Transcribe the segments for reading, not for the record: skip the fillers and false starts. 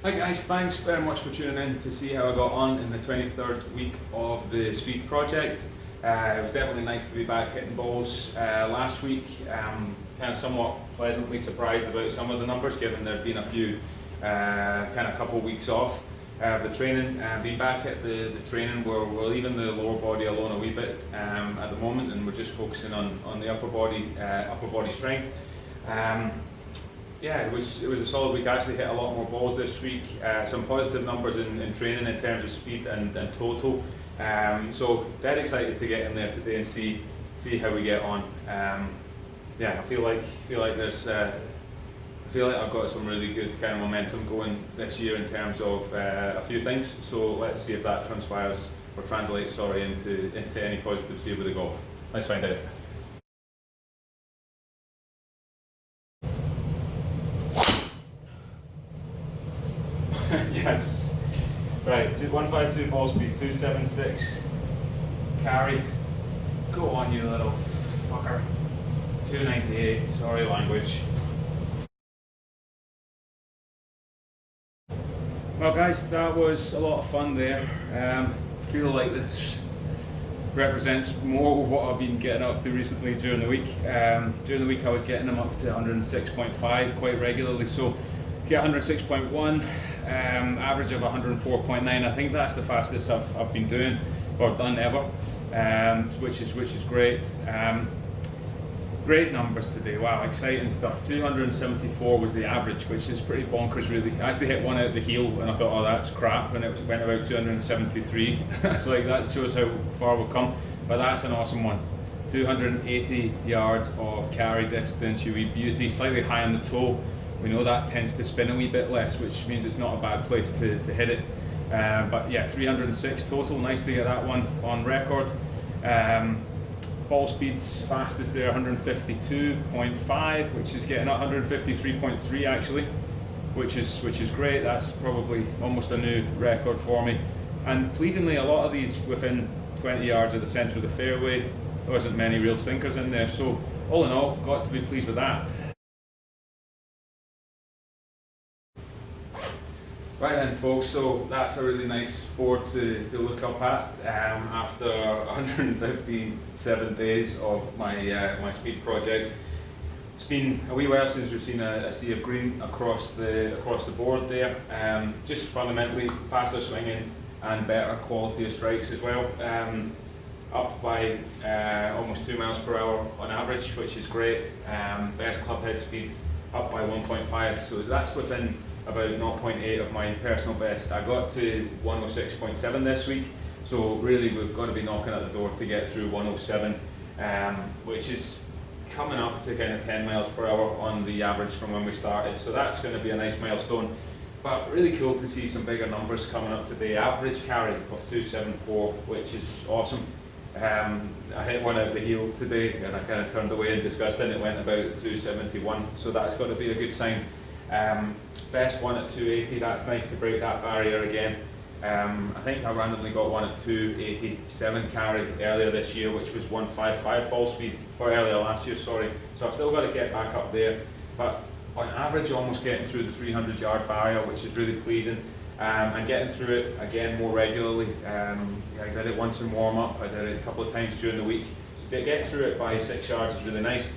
Hi guys, thanks very much for tuning in to see how I got on in the 23rd week of the speed project. It was definitely nice to be back hitting balls last week. Kind of somewhat pleasantly surprised about some of the numbers, given there had been a few couple of weeks off the training. Being back at the training, we're leaving the lower body alone a wee bit at the moment, and we're just focusing on the upper body strength. Yeah, it was a solid week. I actually hit a lot more balls this week. Some positive numbers in training in terms of speed and total. So dead excited to get in there today and see how we get on. Yeah, I feel like there's I feel like I've got some really good kind of momentum going this year in terms of a few things. So let's see if that transpires or translates, into any positives here with the golf. Let's find out. Yes. Right, 152 ball speed, 276 carry. Go on, you little fucker. 298, sorry language. Well guys, that was a lot of fun there. I feel like this represents more of what I've been getting up to recently during the week. During the week I was getting them up to 106.5 quite regularly, so get 106.1, average of 104.9. I think that's the fastest I've been doing or done ever, which is great. Great numbers today, wow, exciting stuff. 274 was the average, which is pretty bonkers really. I actually hit one out the heel and I thought, oh that's crap, and it went about 273. It's like, that shows how far we've come, but that's an awesome one. 280 yards of carry distance, you wee beauty, slightly high on the toe. We know that tends to spin a wee bit less, which means it's not a bad place to hit it. But yeah, 306 total, nice to get that one on record. Ball speeds fastest there, 152.5, which is getting up 153.3 actually, which is great. That's probably almost a new record for me. And pleasingly, a lot of these within 20 yards of the centre of the fairway. There wasn't many real stinkers in there, so all in all, got to be pleased with that. Right then folks, so that's a really nice board to look up at after 157 days of my speed project. It's been a wee while since we've seen a sea of green across the board there. Just fundamentally faster swinging and better quality of strikes as well. Up by almost 2 miles per hour on average, which is great. Best club head speed up by 1.5, so that's within about 0.8 of my personal best. I got to 106.7 this week, so really we've got to be knocking at the door to get through 107, which is coming up to kind of 10 miles per hour on the average from when we started, so that's going to be a nice milestone. But really cool to see some bigger numbers coming up today. Average carry of 274, which is awesome. I hit one out the heel today and I kind of turned away in disgust, and it went about 271, so that's got to be a good sign. Best one at 280, that's nice to break that barrier again. I think I randomly got one at 287 carry earlier this year, which was 155 ball speed, or earlier last year, sorry. So I've still got to get back up there, but on average almost getting through the 300 yard barrier, which is really pleasing. And getting through it again more regularly. I did it once in warm up, I did it a couple of times during the week. So to get through it by 6 yards is really nice.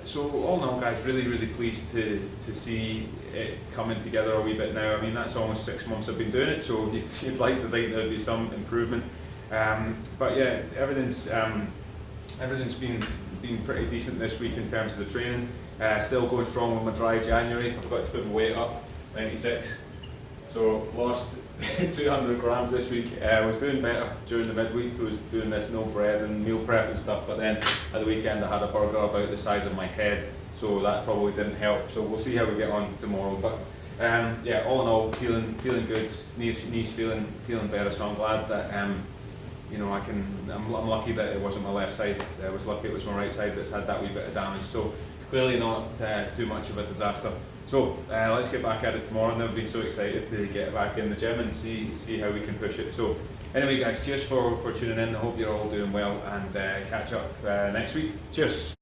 So all in all guys, really pleased to see it coming together a wee bit now. I mean, that's almost 6 months I've been doing it, so you'd like to think there'd be some improvement. But yeah, everything's been pretty decent this week in terms of the training. Still going strong with my dry January. I've got to put my weight up, 96. So lost 200 grams this week. I was doing better during the midweek. I was doing this no bread and meal prep and stuff, but then at the weekend I had a burger about the size of my head, so that probably didn't help. So we'll see how we get on tomorrow. But yeah, all in all, feeling good. Knees feeling better. So I'm glad that you know, I'm lucky that it wasn't my left side. I was lucky it was my right side that's had that wee bit of damage. So clearly not too much of a disaster. So let's get back at it tomorrow. I've never been so excited to get back in the gym and see how we can push it. So anyway guys, cheers for tuning in. I hope you're all doing well, and catch up next week. Cheers.